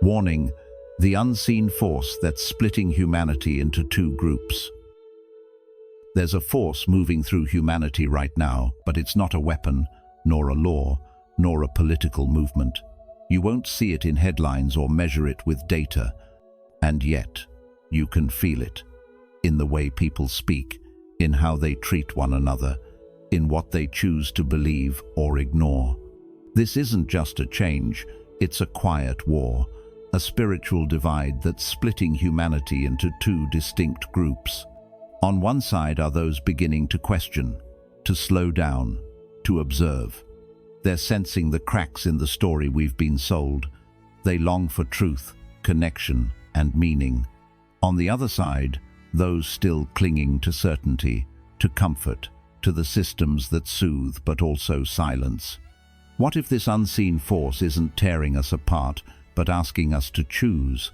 Warning: the unseen force that's splitting humanity into two groups. There's a force moving through humanity right now, but it's not a weapon, nor a law, nor a political movement. You won't see it in headlines or measure it with data, and yet you can feel it in the way people speak, in how they treat one another, in what they choose to believe or ignore. This isn't just a change, it's a quiet war, a spiritual divide that's splitting humanity into two distinct groups. On one side are those beginning to question, to slow down, to observe. They're sensing the cracks in the story we've been sold. They long for truth, connection, and meaning. On the other side, those still clinging to certainty, to comfort, to the systems that soothe but also silence. What if this unseen force isn't tearing us apart, but asking us to choose?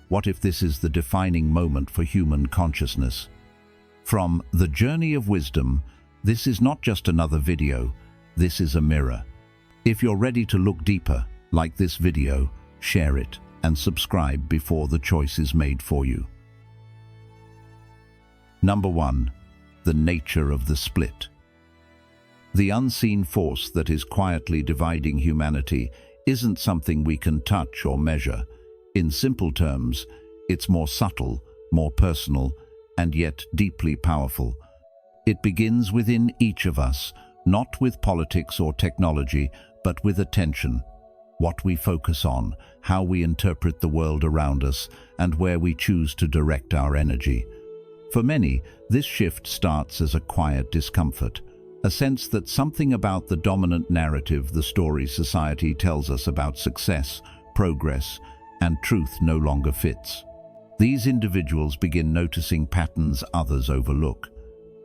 What if this is the defining moment for human consciousness? From The Journey of Wisdom, this is not just another video, this is a mirror. If you're ready to look deeper, like this video, share it, and subscribe before the choice is made for you. Number 1. The nature of the split. The unseen force that is quietly dividing humanity isn't something we can touch or measure. In simple terms, it's more subtle, more personal, and yet deeply powerful. It begins within each of us, not with politics or technology, but with attention. What we focus on, how we interpret the world around us, and where we choose to direct our energy. For many, this shift starts as a quiet discomfort, a sense that something about the dominant narrative the story society tells us about success, progress, and truth no longer fits. These individuals begin noticing patterns others overlook.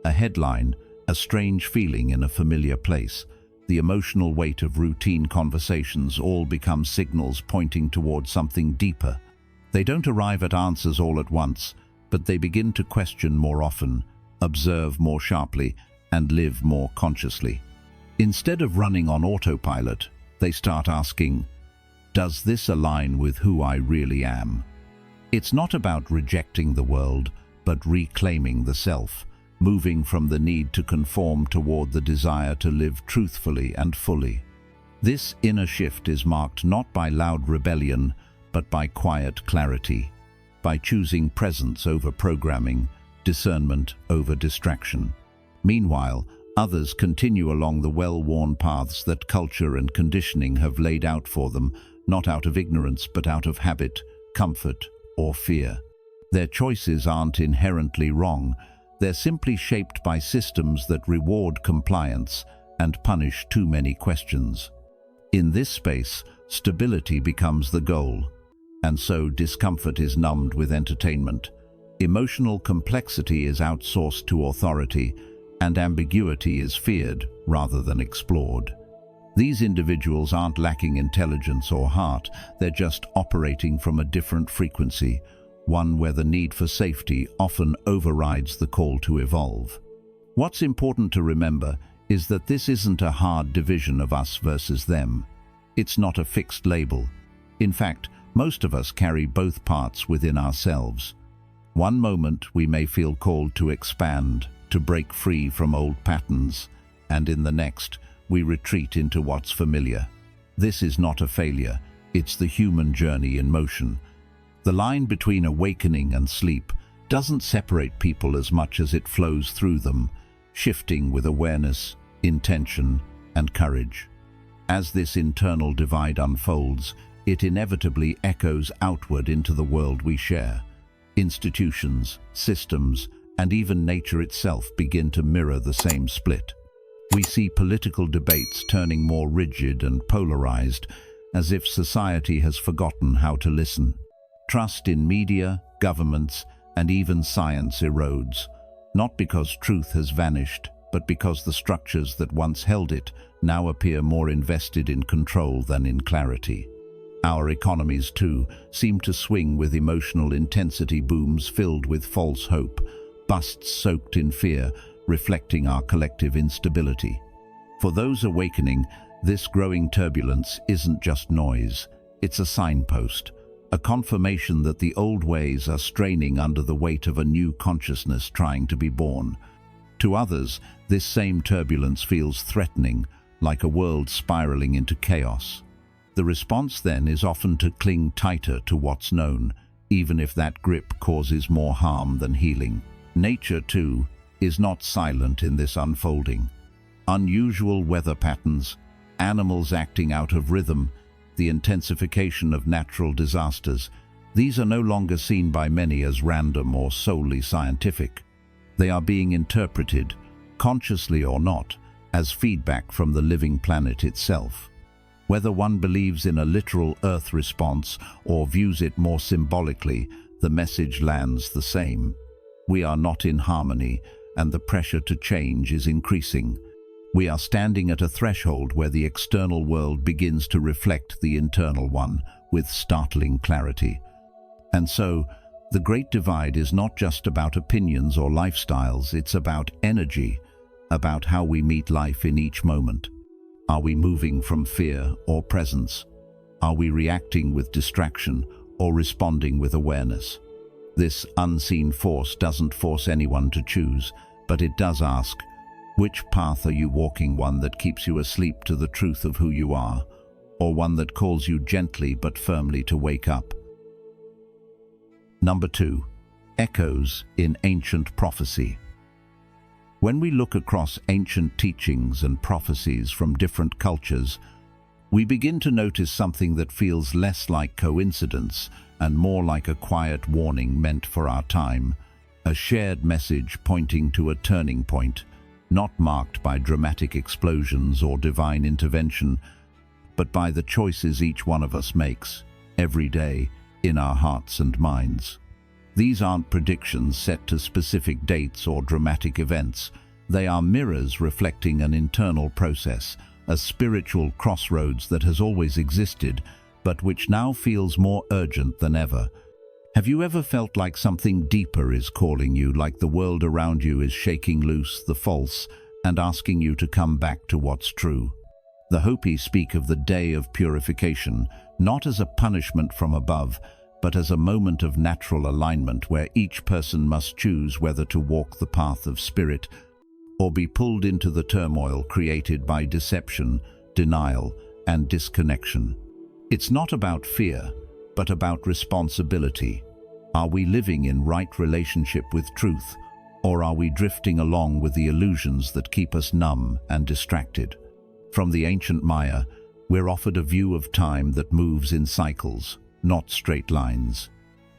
A headline, a strange feeling in a familiar place, the emotional weight of routine conversations all become signals pointing towards something deeper. They don't arrive at answers all at once, but they begin to question more often, observe more sharply, and live more consciously. Instead of running on autopilot, they start asking, does this align with who I really am? It's not about rejecting the world, but reclaiming the self, moving from the need to conform toward the desire to live truthfully and fully. This inner shift is marked not by loud rebellion, but by quiet clarity, by choosing presence over programming, discernment over distraction. Meanwhile, others continue along the well-worn paths that culture and conditioning have laid out for them, not out of ignorance but out of habit, comfort, or fear. Their choices aren't inherently wrong, they're simply shaped by systems that reward compliance and punish too many questions. In this space, stability becomes the goal, and so discomfort is numbed with entertainment. Emotional complexity is outsourced to authority, and ambiguity is feared rather than explored. These individuals aren't lacking intelligence or heart, they're just operating from a different frequency, one where the need for safety often overrides the call to evolve. What's important to remember is that this isn't a hard division of us versus them. It's not a fixed label. In fact, most of us carry both parts within ourselves. One moment we may feel called to expand, to break free from old patterns, and in the next, we retreat into what's familiar. This is not a failure, it's the human journey in motion. The line between awakening and sleep doesn't separate people as much as it flows through them, shifting with awareness, intention, and courage. As this internal divide unfolds, it inevitably echoes outward into the world we share. Institutions, systems, and even nature itself begin to mirror the same split. We see political debates turning more rigid and polarized, as if society has forgotten how to listen. Trust in media, governments, and even science erodes, not because truth has vanished, but because the structures that once held it now appear more invested in control than in clarity. Our economies, too, seem to swing with emotional intensity booms filled with false hope, busts soaked in fear, reflecting our collective instability. For those awakening, this growing turbulence isn't just noise, it's a signpost, a confirmation that the old ways are straining under the weight of a new consciousness trying to be born. To others, this same turbulence feels threatening, like a world spiraling into chaos. The response then is often to cling tighter to what's known, even if that grip causes more harm than healing. Nature, too, is not silent in this unfolding. Unusual weather patterns, animals acting out of rhythm, the intensification of natural disasters, these are no longer seen by many as random or solely scientific. They are being interpreted, consciously or not, as feedback from the living planet itself. Whether one believes in a literal Earth response or views it more symbolically, the message lands the same. We are not in harmony, and the pressure to change is increasing. We are standing at a threshold where the external world begins to reflect the internal one with startling clarity. And so, the Great Divide is not just about opinions or lifestyles, it's about energy, about how we meet life in each moment. Are we moving from fear or presence? Are we reacting with distraction or responding with awareness? This unseen force doesn't force anyone to choose, but it does ask, which path are you walking, one that keeps you asleep to the truth of who you are, or one that calls you gently but firmly to wake up? Number 2. Echoes in ancient prophecy. When we look across ancient teachings and prophecies from different cultures, we begin to notice something that feels less like coincidence and more like a quiet warning meant for our time, a shared message pointing to a turning point, not marked by dramatic explosions or divine intervention, but by the choices each one of us makes, every day, in our hearts and minds. These aren't predictions set to specific dates or dramatic events. They are mirrors reflecting an internal process, a spiritual crossroads that has always existed, but which now feels more urgent than ever. Have you ever felt like something deeper is calling you, like the world around you is shaking loose the false and asking you to come back to what's true? The Hopi speak of the day of purification, not as a punishment from above, but as a moment of natural alignment where each person must choose whether to walk the path of spirit or be pulled into the turmoil created by deception, denial, and disconnection. It's not about fear, but about responsibility. Are we living in right relationship with truth, or are we drifting along with the illusions that keep us numb and distracted? From the ancient Maya, we're offered a view of time that moves in cycles, not straight lines.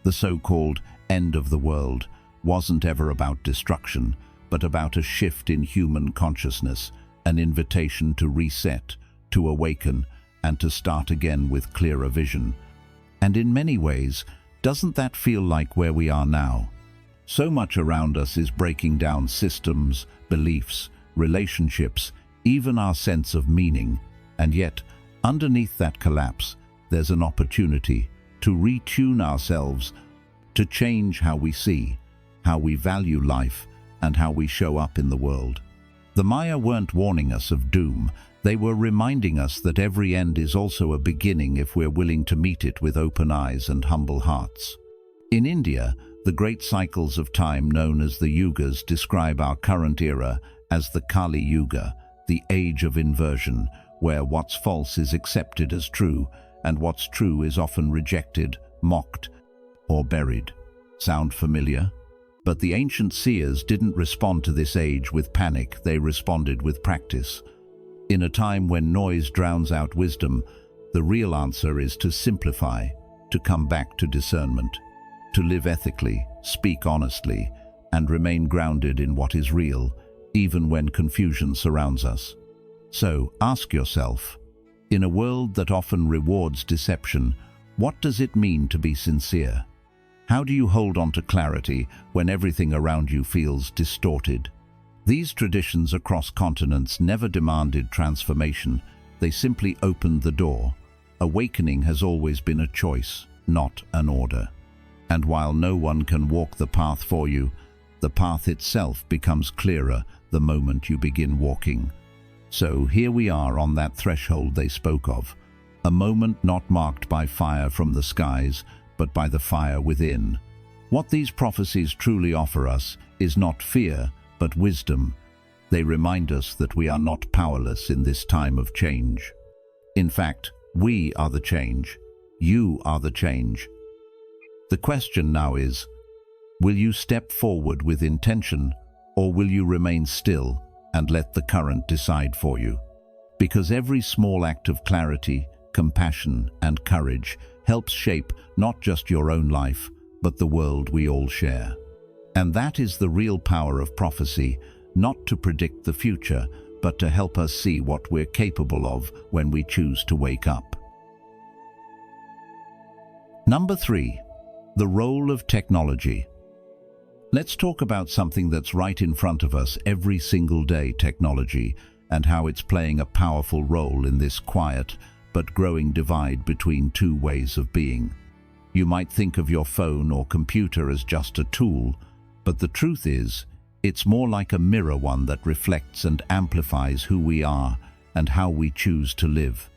The so-called end of the world wasn't ever about destruction, but about a shift in human consciousness, an invitation to reset, to awaken, and to start again with clearer vision. And in many ways, doesn't that feel like where we are now? So much around us is breaking down systems, beliefs, relationships, even our sense of meaning. And yet, underneath that collapse, there's an opportunity to retune ourselves, to change how we see, how we value life, and how we show up in the world. The Maya weren't warning us of doom. They were reminding us that every end is also a beginning if we're willing to meet it with open eyes and humble hearts. In India, the great cycles of time known as the Yugas describe our current era as the Kali Yuga, the age of inversion, where what's false is accepted as true, and what's true is often rejected, mocked, or buried. Sound familiar? But the ancient seers didn't respond to this age with panic, they responded with practice. In a time when noise drowns out wisdom, the real answer is to simplify, to come back to discernment, to live ethically, speak honestly, and remain grounded in what is real, even when confusion surrounds us. So, ask yourself, in a world that often rewards deception, what does it mean to be sincere? How do you hold on to clarity when everything around you feels distorted? These traditions across continents never demanded transformation, they simply opened the door. Awakening has always been a choice, not an order. And while no one can walk the path for you, the path itself becomes clearer the moment you begin walking. So here we are on that threshold they spoke of, a moment not marked by fire from the skies, but by the fire within. What these prophecies truly offer us is not fear, but wisdom. They remind us that we are not powerless in this time of change. In fact, we are the change. You are the change. The question now is, will you step forward with intention, or will you remain still and let the current decide for you? Because every small act of clarity, compassion, and courage helps shape not just your own life, but the world we all share. And that is the real power of prophecy, not to predict the future, but to help us see what we're capable of when we choose to wake up. Number 3, the role of technology. Let's talk about something that's right in front of us every single day, technology, and how it's playing a powerful role in this quiet but growing divide between two ways of being. You might think of your phone or computer as just a tool, but the truth is, it's more like a mirror, one that reflects and amplifies who we are and how we choose to live.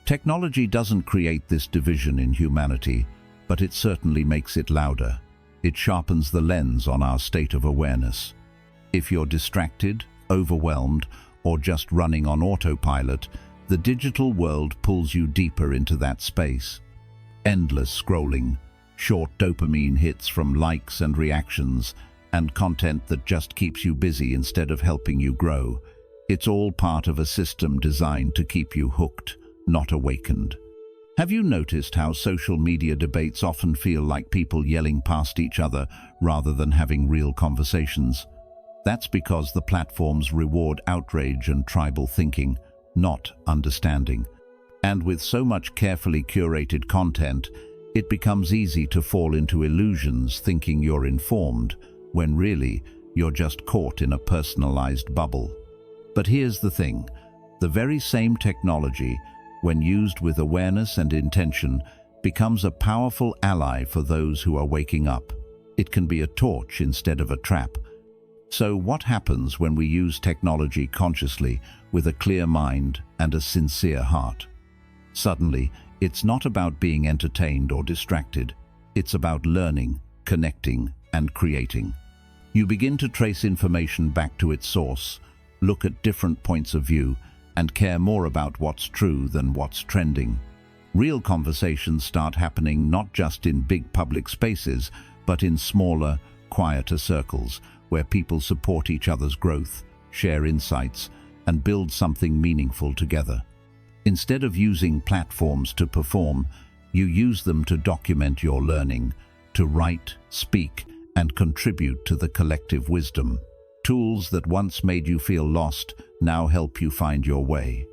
Technology doesn't create this division in humanity, but it certainly makes it louder. It sharpens the lens on our state of awareness. If you're distracted, overwhelmed, or just running on autopilot, the digital world pulls you deeper into that space. Endless scrolling, short dopamine hits from likes and reactions, and content that just keeps you busy instead of helping you grow. It's all part of a system designed to keep you hooked, not awakened. Have you noticed how social media debates often feel like people yelling past each other rather than having real conversations? That's because the platforms reward outrage and tribal thinking, not understanding. And with so much carefully curated content, it becomes easy to fall into illusions thinking you're informed, when really you're just caught in a personalized bubble. But here's the thing, the very same technology, when used with awareness and intention, becomes a powerful ally for those who are waking up. It can be a torch instead of a trap. So what happens when we use technology consciously, with a clear mind and a sincere heart? Suddenly, it's not about being entertained or distracted. It's about learning, connecting, and creating. You begin to trace information back to its source, look at different points of view, and care more about what's true than what's trending. Real conversations start happening not just in big public spaces, but in smaller, quieter circles, where people support each other's growth, share insights, and build something meaningful together. Instead of using platforms to perform, you use them to document your learning, to write, speak, and contribute to the collective wisdom. Tools that once made you feel lost now help you find your way.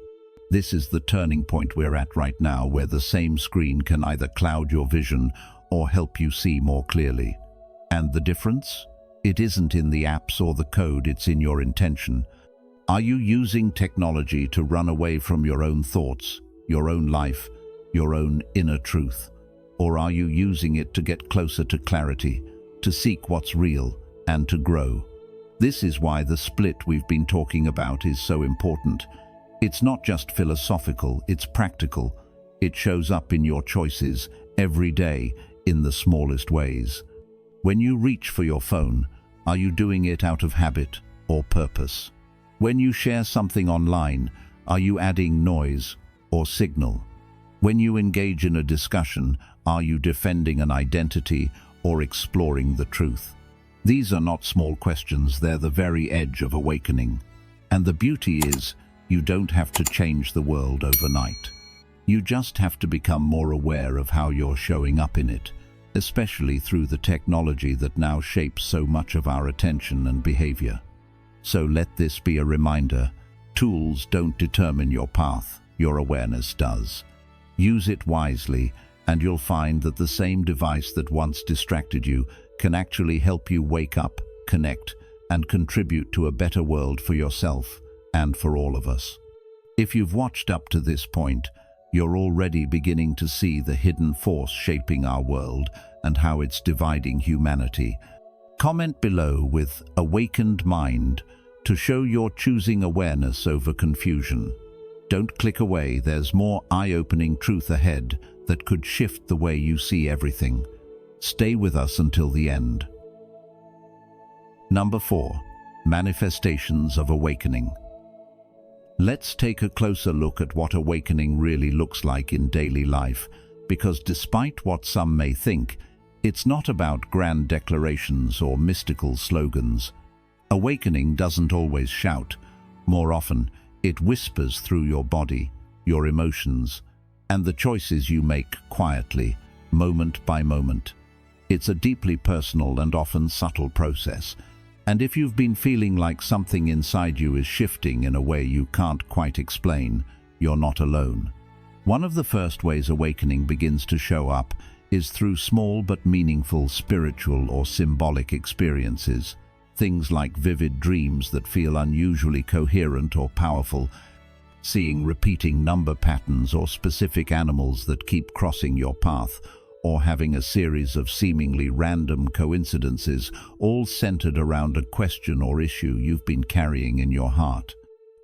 This is the turning point we're at right now, where the same screen can either cloud your vision or help you see more clearly. And the difference? It isn't in the apps or the code, it's in your intention. Are you using technology to run away from your own thoughts, your own life, your own inner truth? Or are you using it to get closer to clarity, to seek what's real, and to grow? This is why the split we've been talking about is so important. It's not just philosophical, it's practical. It shows up in your choices every day in the smallest ways. When you reach for your phone, are you doing it out of habit or purpose? When you share something online, are you adding noise or signal? When you engage in a discussion, are you defending an identity or exploring the truth? These are not small questions, they're the very edge of awakening. And the beauty is, you don't have to change the world overnight. You just have to become more aware of how you're showing up in it, especially through the technology that now shapes so much of our attention and behavior. So let this be a reminder, tools don't determine your path, your awareness does. Use it wisely, and you'll find that the same device that once distracted you can actually help you wake up, connect, and contribute to a better world for yourself and for all of us. If you've watched up to this point, you're already beginning to see the hidden force shaping our world and how it's dividing humanity. Comment below with "awakened mind" to show you're choosing awareness over confusion. Don't click away, there's more eye-opening truth ahead that could shift the way you see everything. Stay with us until the end. Number 4. Manifestations of awakening. Let's take a closer look at what awakening really looks like in daily life, because despite what some may think, it's not about grand declarations or mystical slogans. Awakening doesn't always shout. More often, it whispers through your body, your emotions, and the choices you make quietly, moment by moment. It's a deeply personal and often subtle process. And if you've been feeling like something inside you is shifting in a way you can't quite explain, you're not alone. One of the first ways awakening begins to show up is through small but meaningful spiritual or symbolic experiences. Things like vivid dreams that feel unusually coherent or powerful, seeing repeating number patterns or specific animals that keep crossing your path, or having a series of seemingly random coincidences, all centered around a question or issue you've been carrying in your heart.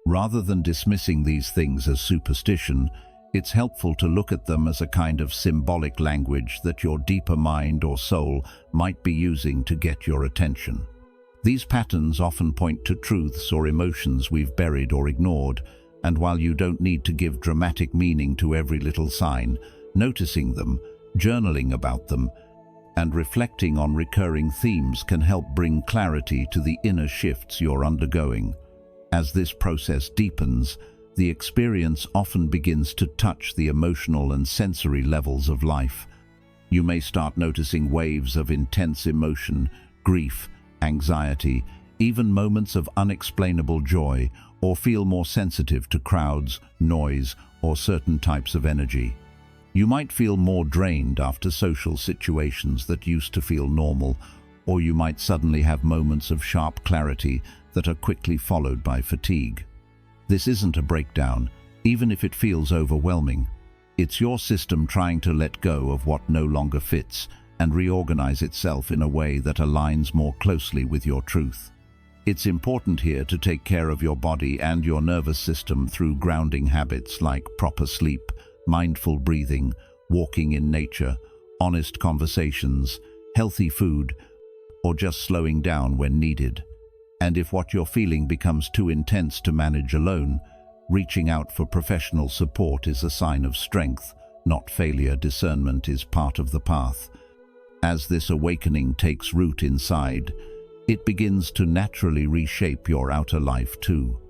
Rather than dismissing these things as superstition, it's helpful to look at them as a kind of symbolic language that your deeper mind or soul might be using to get your attention. These patterns often point to truths or emotions we've buried or ignored, and while you don't need to give dramatic meaning to every little sign, noticing them, journaling about them, and reflecting on recurring themes can help bring clarity to the inner shifts you're undergoing. As this process deepens, the experience often begins to touch the emotional and sensory levels of life. You may start noticing waves of intense emotion, grief, anxiety, even moments of unexplainable joy, or feel more sensitive to crowds, noise, or certain types of energy. You might feel more drained after social situations that used to feel normal, or you might suddenly have moments of sharp clarity that are quickly followed by fatigue. This isn't a breakdown, even if it feels overwhelming. It's your system trying to let go of what no longer fits and reorganize itself in a way that aligns more closely with your truth. It's important here to take care of your body and your nervous system through grounding habits like proper sleep, mindful breathing, walking in nature, honest conversations, healthy food, or just slowing down when needed. And if what you're feeling becomes too intense to manage alone, reaching out for professional support is a sign of strength, not failure. Discernment is part of the path. As this awakening takes root inside, it begins to naturally reshape your outer life too.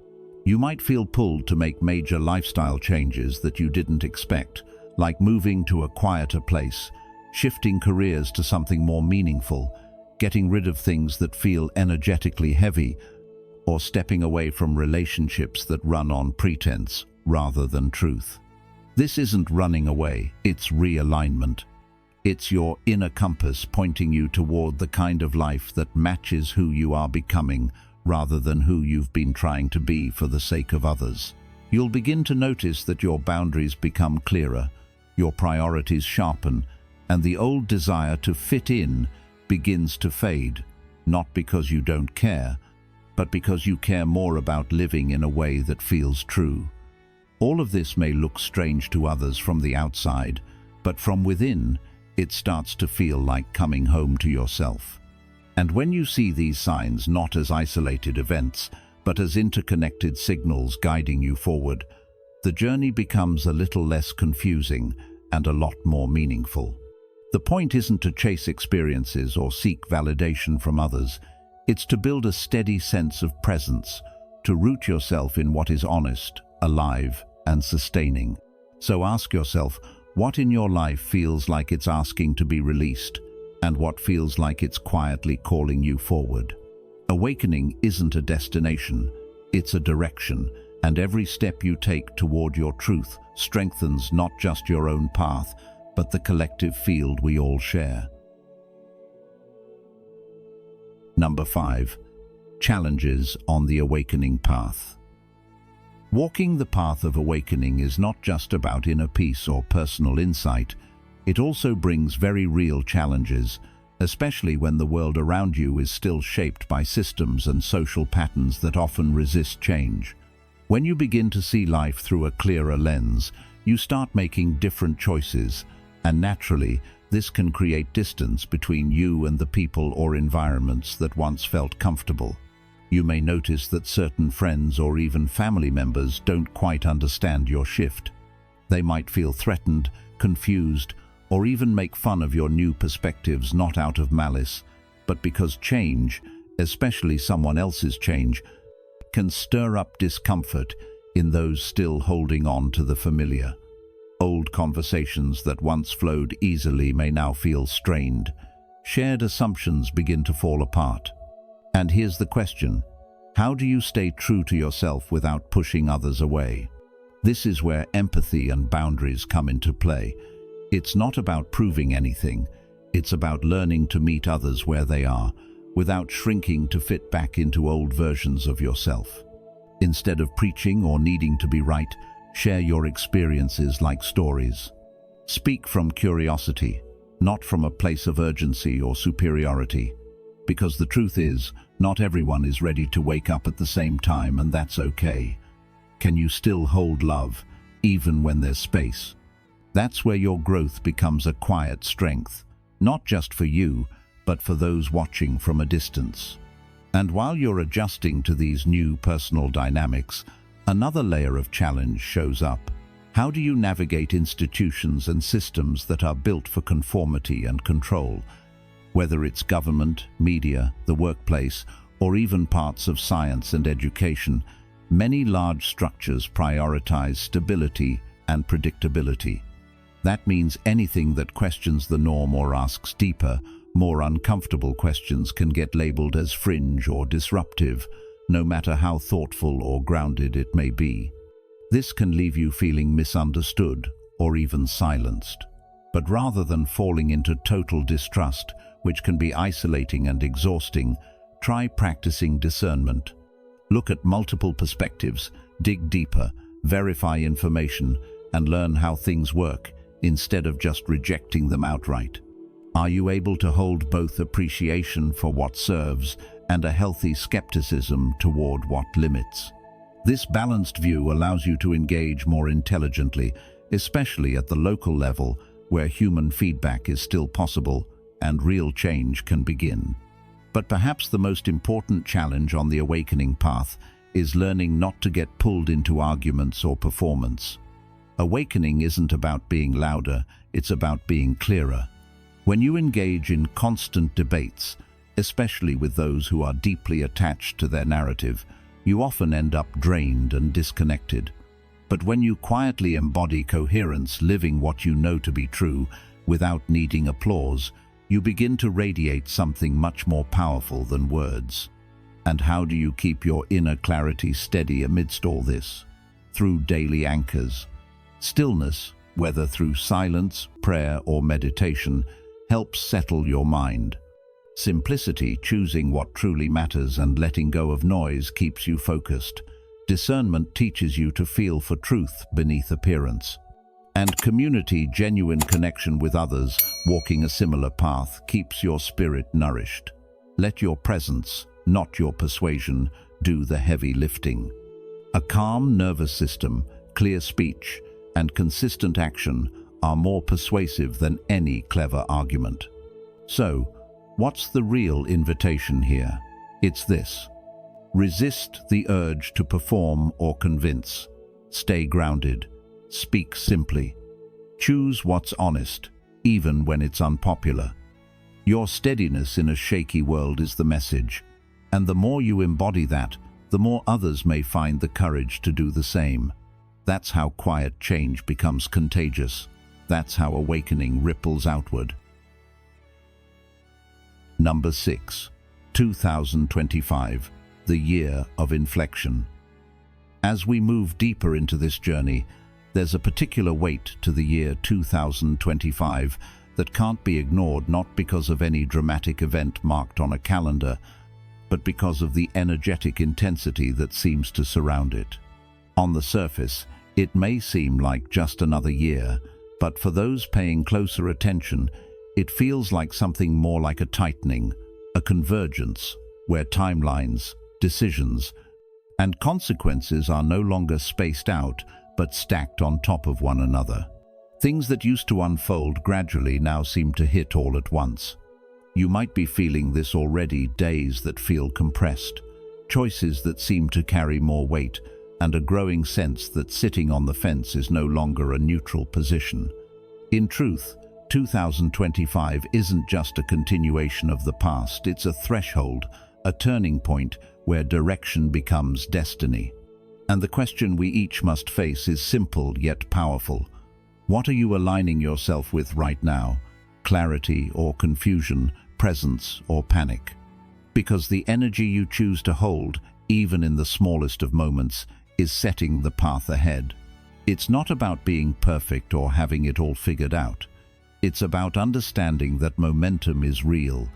You might feel pulled to make major lifestyle changes that you didn't expect, like moving to a quieter place, shifting careers to something more meaningful, getting rid of things that feel energetically heavy, or stepping away from relationships that run on pretense rather than truth. This isn't running away, it's realignment. It's your inner compass pointing you toward the kind of life that matches who you are becoming rather than who you've been trying to be for the sake of others. You'll begin to notice that your boundaries become clearer, your priorities sharpen, and the old desire to fit in begins to fade, not because you don't care, but because you care more about living in a way that feels true. All of this may look strange to others from the outside, but from within, it starts to feel like coming home to yourself. And when you see these signs not as isolated events, but as interconnected signals guiding you forward, the journey becomes a little less confusing and a lot more meaningful. The point isn't to chase experiences or seek validation from others. It's to build a steady sense of presence, to root yourself in what is honest, alive, and sustaining. So ask yourself, what in your life feels like it's asking to be released, and what feels like it's quietly calling you forward? Awakening isn't a destination, it's a direction, and every step you take toward your truth strengthens not just your own path, but the collective field we all share. Number 5. Challenges on the awakening path. Walking the path of awakening is not just about inner peace or personal insight. It also brings very real challenges, especially when the world around you is still shaped by systems and social patterns that often resist change. When you begin to see life through a clearer lens, you start making different choices, And naturally, this can create distance between you and the people or environments that once felt comfortable. You may notice that certain friends or even family members don't quite understand your shift. They might feel threatened, confused, or even make fun of your new perspectives, not out of malice, but because change, especially someone else's change, can stir up discomfort in those still holding on to the familiar. Old conversations that once flowed easily may now feel strained. Shared assumptions begin to fall apart. And here's the question: how do you stay true to yourself without pushing others away? This is where empathy and boundaries come into play. It's not about proving anything. It's about learning to meet others where they are, without shrinking to fit back into old versions of yourself. Instead of preaching or needing to be right, share your experiences like stories. Speak from curiosity, not from a place of urgency or superiority. Because the truth is, not everyone is ready to wake up at the same time, and that's okay. Can you still hold love, even when there's space? That's where your growth becomes a quiet strength, not just for you, but for those watching from a distance. And while you're adjusting to these new personal dynamics, another layer of challenge shows up. How do you navigate institutions and systems that are built for conformity and control? Whether it's government, media, the workplace, or even parts of science and education, many large structures prioritize stability and predictability. That means anything that questions the norm or asks deeper, more uncomfortable questions can get labeled as fringe or disruptive, no matter how thoughtful or grounded it may be. This can leave you feeling misunderstood or even silenced. But rather than falling into total distrust, which can be isolating and exhausting, try practicing discernment. Look at multiple perspectives, dig deeper, verify information, and learn how things work, instead of just rejecting them outright. Are you able to hold both appreciation for what serves and a healthy skepticism toward what limits? This balanced view allows you to engage more intelligently, especially at the local level, where human feedback is still possible and real change can begin. But perhaps the most important challenge on the awakening path is learning not to get pulled into arguments or performance. Awakening isn't about being louder, it's about being clearer. When you engage in constant debates, especially with those who are deeply attached to their narrative, you often end up drained and disconnected. But when you quietly embody coherence, living what you know to be true, without needing applause, you begin to radiate something much more powerful than words. And how do you keep your inner clarity steady amidst all this? Through daily anchors. Stillness, whether through silence, prayer, or meditation, helps settle your mind. Simplicity, choosing what truly matters and letting go of noise, keeps you focused. Discernment teaches you to feel for truth beneath appearance. And community, genuine connection with others, walking a similar path, keeps your spirit nourished. Let your presence, not your persuasion, do the heavy lifting. A calm nervous system, clear speech, and consistent action are more persuasive than any clever argument. So, what's the real invitation here? It's this: resist the urge to perform or convince. Stay grounded. Speak simply. Choose what's honest, even when it's unpopular. Your steadiness in a shaky world is the message, and the more you embody that, the more others may find the courage to do the same. That's how quiet change becomes contagious. That's how awakening ripples outward. Number 6. 2025, the year of inflection. As we move deeper into this journey, there's a particular weight to the year 2025 that can't be ignored, not because of any dramatic event marked on a calendar, but because of the energetic intensity that seems to surround it. On the surface, it may seem like just another year, but for those paying closer attention, it feels like something more like a tightening, a convergence, where timelines, decisions, and consequences are no longer spaced out, but stacked on top of one another. Things that used to unfold gradually now seem to hit all at once. You might be feeling this already, days that feel compressed, choices that seem to carry more weight, and a growing sense that sitting on the fence is no longer a neutral position. In truth, 2025 isn't just a continuation of the past, it's a threshold, a turning point where direction becomes destiny. And the question we each must face is simple yet powerful. What are you aligning yourself with right now? Clarity or confusion, presence or panic? Because the energy you choose to hold, even in the smallest of moments, is setting the path ahead. It's not about being perfect or having it all figured out. It's about understanding that momentum is real,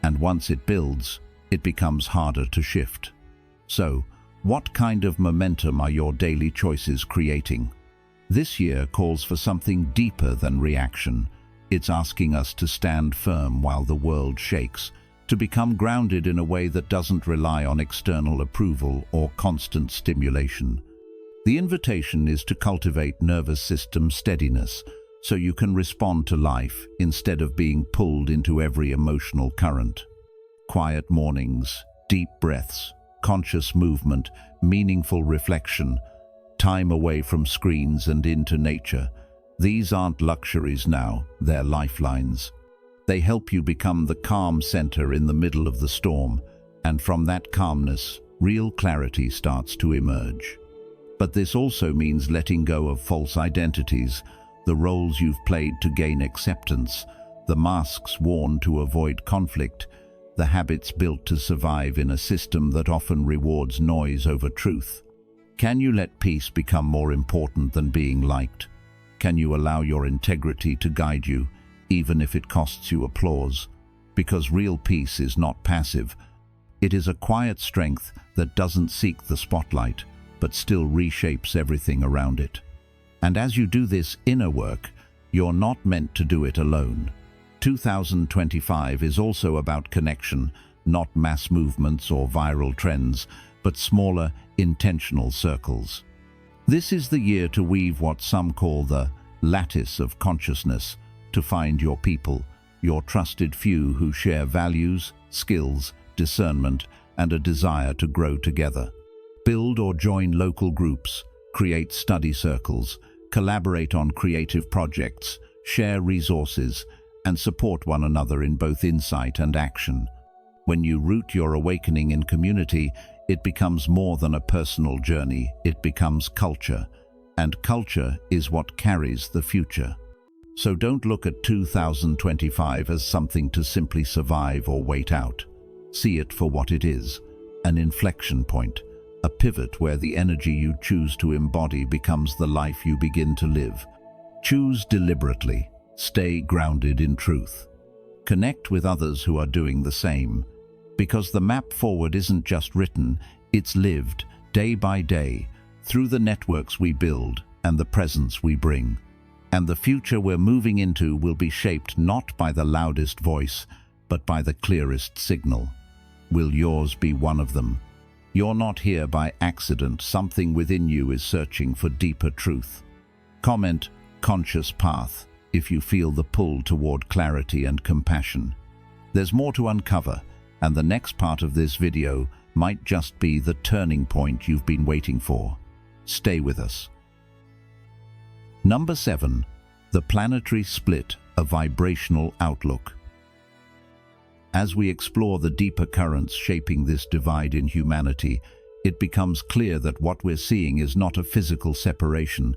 and once it builds, it becomes harder to shift. So, what kind of momentum are your daily choices creating? This year calls for something deeper than reaction. It's asking us to stand firm while the world shakes, to become grounded in a way that doesn't rely on external approval or constant stimulation. The invitation is to cultivate nervous system steadiness so you can respond to life instead of being pulled into every emotional current. Quiet mornings, deep breaths, conscious movement, meaningful reflection, time away from screens and into nature. These aren't luxuries now, they're lifelines. They help you become the calm center in the middle of the storm, and from that calmness, real clarity starts to emerge. But this also means letting go of false identities, the roles you've played to gain acceptance, the masks worn to avoid conflict, the habits built to survive in a system that often rewards noise over truth. Can you let peace become more important than being liked? Can you allow your integrity to guide you, even if it costs you applause? Because real peace is not passive. It is a quiet strength that doesn't seek the spotlight, but still reshapes everything around it. And as you do this inner work, you're not meant to do it alone. 2025 is also about connection, not mass movements or viral trends, but smaller, intentional circles. This is the year to weave what some call the lattice of consciousness, to find your people, your trusted few who share values, skills, discernment, and a desire to grow together. Build or join local groups, create study circles, collaborate on creative projects, share resources, and support one another in both insight and action. When you root your awakening in community, it becomes more than a personal journey, it becomes culture. And culture is what carries the future. So don't look at 2025 as something to simply survive or wait out. See it for what it is, an inflection point, a pivot where the energy you choose to embody becomes the life you begin to live. Choose deliberately, stay grounded in truth. Connect with others who are doing the same, because the map forward isn't just written, it's lived, day by day, through the networks we build and the presence we bring. And the future we're moving into will be shaped not by the loudest voice, but by the clearest signal. Will yours be one of them? You're not here by accident. Something within you is searching for deeper truth. Comment "conscious path" if you feel the pull toward clarity and compassion. There's more to uncover, and the next part of this video might just be the turning point you've been waiting for. Stay with us. Number 7. The Planetary Split, a Vibrational Outlook. As we explore the deeper currents shaping this divide in humanity, it becomes clear that what we're seeing is not a physical separation,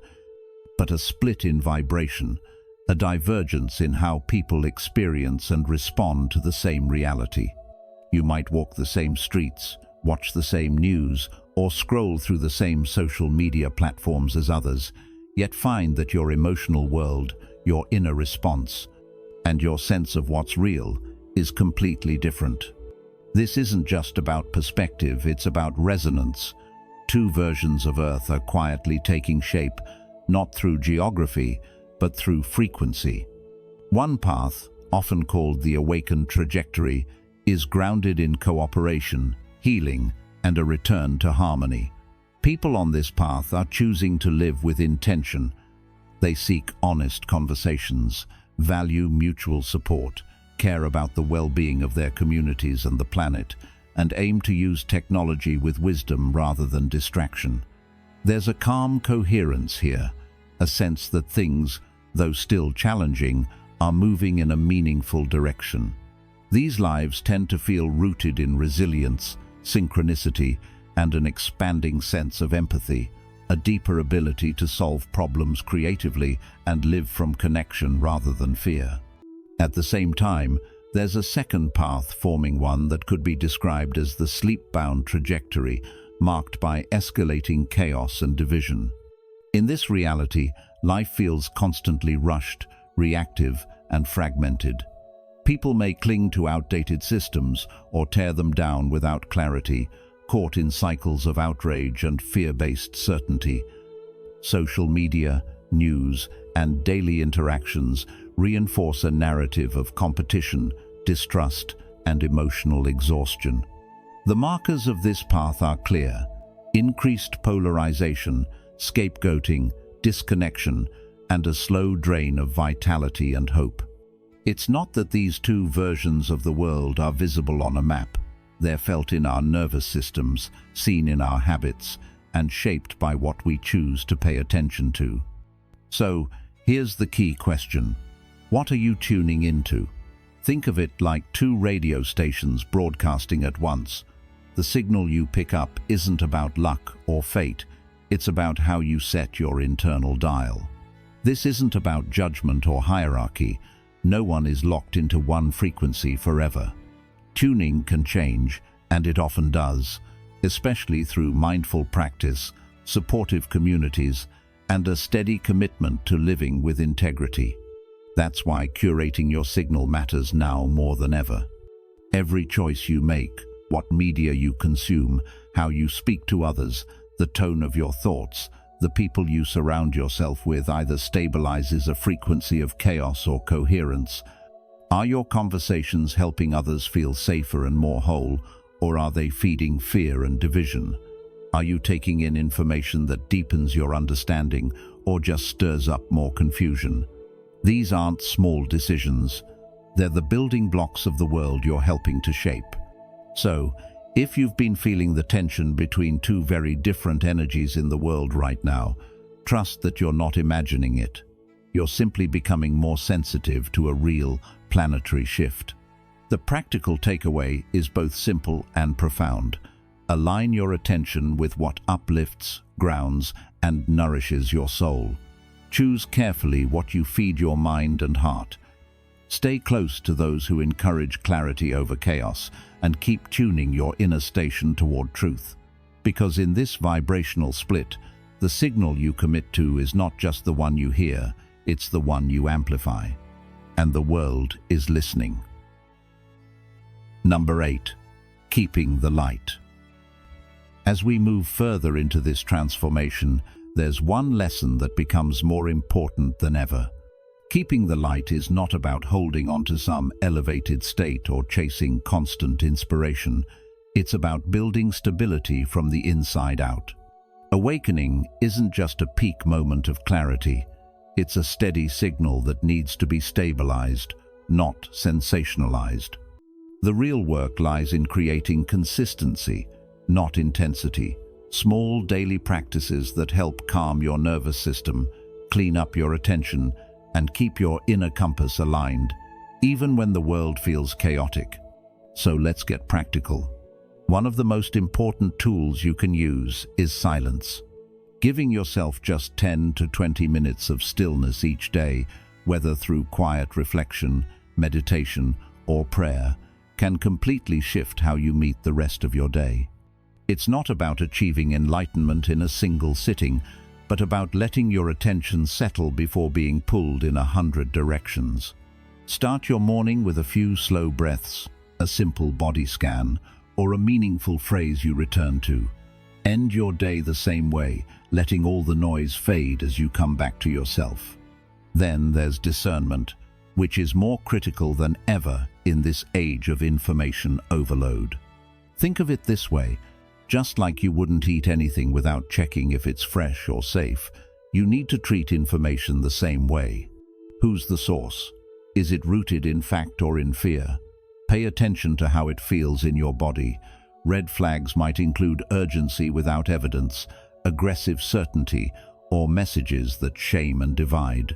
but a split in vibration, a divergence in how people experience and respond to the same reality. You might walk the same streets, watch the same news, or scroll through the same social media platforms as others, yet find that your emotional world, your inner response, and your sense of what's real is completely different. This isn't just about perspective, it's about resonance. Two versions of Earth are quietly taking shape, not through geography, but through frequency. One path, often called the awakened trajectory, is grounded in cooperation, healing, and a return to harmony. People on this path are choosing to live with intention, They seek honest conversations, value mutual support, care about the well-being of their communities and the planet, and aim to use technology with wisdom rather than distraction. There's a calm coherence here, a sense that things, though still challenging, are moving in a meaningful direction. These lives tend to feel rooted in resilience, synchronicity, and an expanding sense of empathy, a deeper ability to solve problems creatively and live from connection rather than fear. At the same time, there's a second path forming, one that could be described as the sleep-bound trajectory, marked by escalating chaos and division. In this reality, life feels constantly rushed, reactive, and fragmented. People may cling to outdated systems or tear them down without clarity, caught in cycles of outrage and fear-based certainty. Social media, news, and daily interactions reinforce a narrative of competition, distrust, and emotional exhaustion. The markers of this path are clear: increased polarization, scapegoating, disconnection, and a slow drain of vitality and hope. It's not that these two versions of the world are visible on a map. They're felt in our nervous systems, seen in our habits, and shaped by what we choose to pay attention to. So, here's the key question. What are you tuning into? Think of it like two radio stations broadcasting at once. The signal you pick up isn't about luck or fate. It's about how you set your internal dial. This isn't about judgment or hierarchy. No one is locked into one frequency forever. Tuning can change, and it often does, especially through mindful practice, supportive communities, and a steady commitment to living with integrity. That's why curating your signal matters now more than ever. Every choice you make, what media you consume, how you speak to others, the tone of your thoughts, the people you surround yourself with either stabilizes a frequency of chaos or coherence. Are your conversations helping others feel safer and more whole, or are they feeding fear and division? Are you taking in information that deepens your understanding or just stirs up more confusion? These aren't small decisions. They're the building blocks of the world you're helping to shape. So, if you've been feeling the tension between two very different energies in the world right now, trust that you're not imagining it. You're simply becoming more sensitive to a real planetary shift. The practical takeaway is both simple and profound. Align your attention with what uplifts, grounds, and nourishes your soul. Choose carefully what you feed your mind and heart. Stay close to those who encourage clarity over chaos, and keep tuning your inner station toward truth. Because in this vibrational split, the signal you commit to is not just the one you hear, it's the one you amplify. And the world is listening. Number 8. Keeping the light. As we move further into this transformation, there's one lesson that becomes more important than ever. Keeping the light is not about holding on to some elevated state or chasing constant inspiration. It's about building stability from the inside out. Awakening isn't just a peak moment of clarity. It's a steady signal that needs to be stabilized, not sensationalized. The real work lies in creating consistency, not intensity. Small daily practices that help calm your nervous system, clean up your attention, and keep your inner compass aligned, even when the world feels chaotic. So let's get practical. One of the most important tools you can use is silence. Giving yourself just 10 to 20 minutes of stillness each day, whether through quiet reflection, meditation, or prayer, can completely shift how you meet the rest of your day. It's not about achieving enlightenment in a single sitting, but about letting your attention settle before being pulled in 100 directions. Start your morning with a few slow breaths, a simple body scan, or a meaningful phrase you return to. End your day the same way, letting all the noise fade as you come back to yourself. Then there's discernment, which is more critical than ever in this age of information overload. Think of it this way. Just like you wouldn't eat anything without checking if it's fresh or safe, You need to treat information the same way. Who's the source? Is it rooted in fact or in fear? Pay attention to how it feels in your body. Red flags might include urgency without evidence, aggressive certainty, or messages that shame and divide.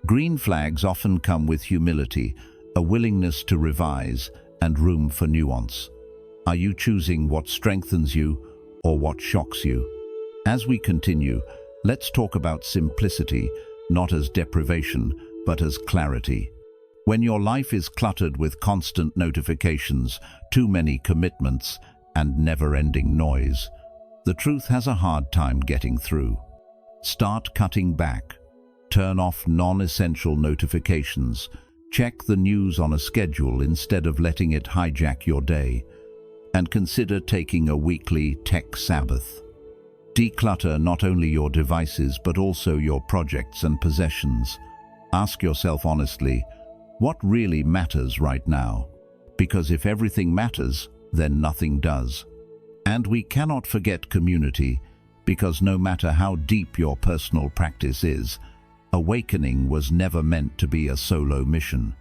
Green flags often come with humility, a willingness to revise, and room for nuance. Are you choosing what strengthens you or what shocks you? As we continue, let's talk about simplicity, not as deprivation, but as clarity. When your life is cluttered with constant notifications, too many commitments, and never-ending noise, the truth has a hard time getting through. Start cutting back. Turn off non-essential notifications. Check the news on a schedule instead of letting it hijack your day. And consider taking a weekly tech Sabbath. Declutter not only your devices but also your projects and possessions. Ask yourself honestly, what really matters right now? Because if everything matters, then nothing does. And we cannot forget community, because no matter how deep your personal practice is, awakening was never meant to be a solo mission.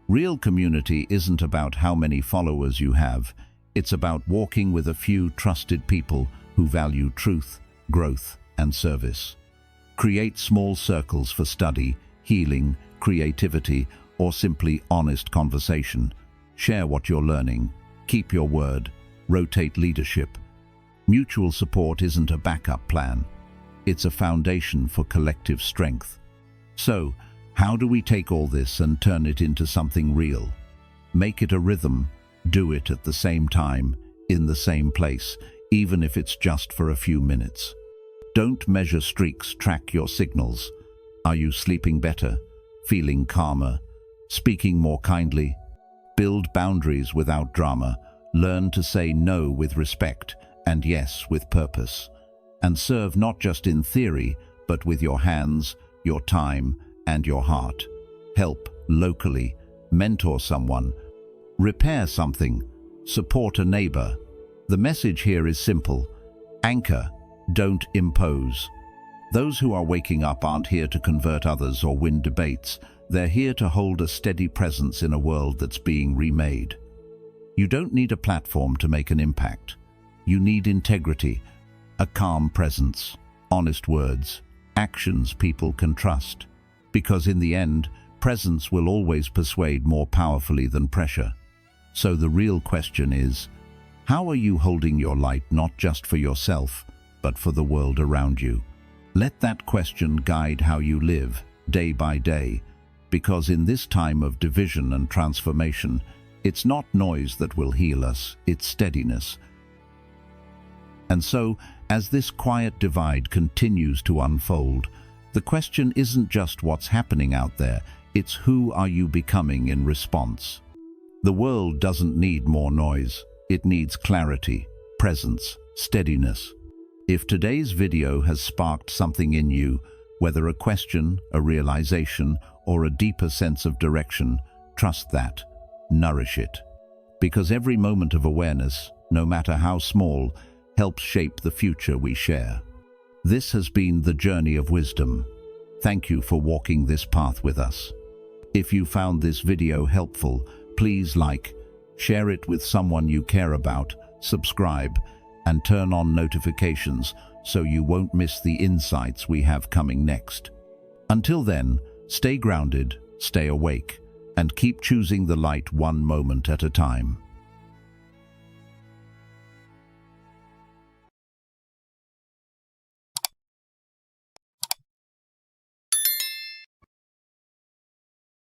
Real community isn't about how many followers you have. It's about walking with a few trusted people who value truth, growth, and service. Create small circles for study, healing, creativity, or simply honest conversation. Share what you're learning. Keep your word. Rotate leadership. Mutual support isn't a backup plan. It's a foundation for collective strength. So, how do we take all this and turn it into something real? Make it a rhythm. Do it at the same time, in the same place, even if it's just for a few minutes. Don't measure streaks, track your signals. Are you sleeping better? Feeling calmer? Speaking more kindly? Build boundaries without drama. Learn to say no with respect and yes with purpose. And serve not just in theory, but with your hands, your time, and your heart. Help locally, mentor someone, repair something, support a neighbor. The message here is simple. Anchor, don't impose. Those who are waking up aren't here to convert others or win debates. They're here to hold a steady presence in a world that's being remade. You don't need a platform to make an impact. You need integrity, a calm presence, honest words, actions people can trust. Because in the end, presence will always persuade more powerfully than pressure. So the real question is, how are you holding your light not just for yourself, but for the world around you? Let that question guide how you live, day by day, because in this time of division and transformation, it's not noise that will heal us, it's steadiness. And so, as this quiet divide continues to unfold, the question isn't just what's happening out there, it's who are you becoming in response. The world doesn't need more noise, it needs clarity, presence, steadiness. If today's video has sparked something in you, whether a question, a realization, or a deeper sense of direction, trust that. Nourish it. Because every moment of awareness, no matter how small, helps shape the future we share. This has been the Journey of Wisdom. Thank you for walking this path with us. If you found this video helpful, please like, share it with someone you care about, subscribe, and turn on notifications so you won't miss the insights we have coming next. Until then, stay grounded, stay awake, and keep choosing the light one moment at a time.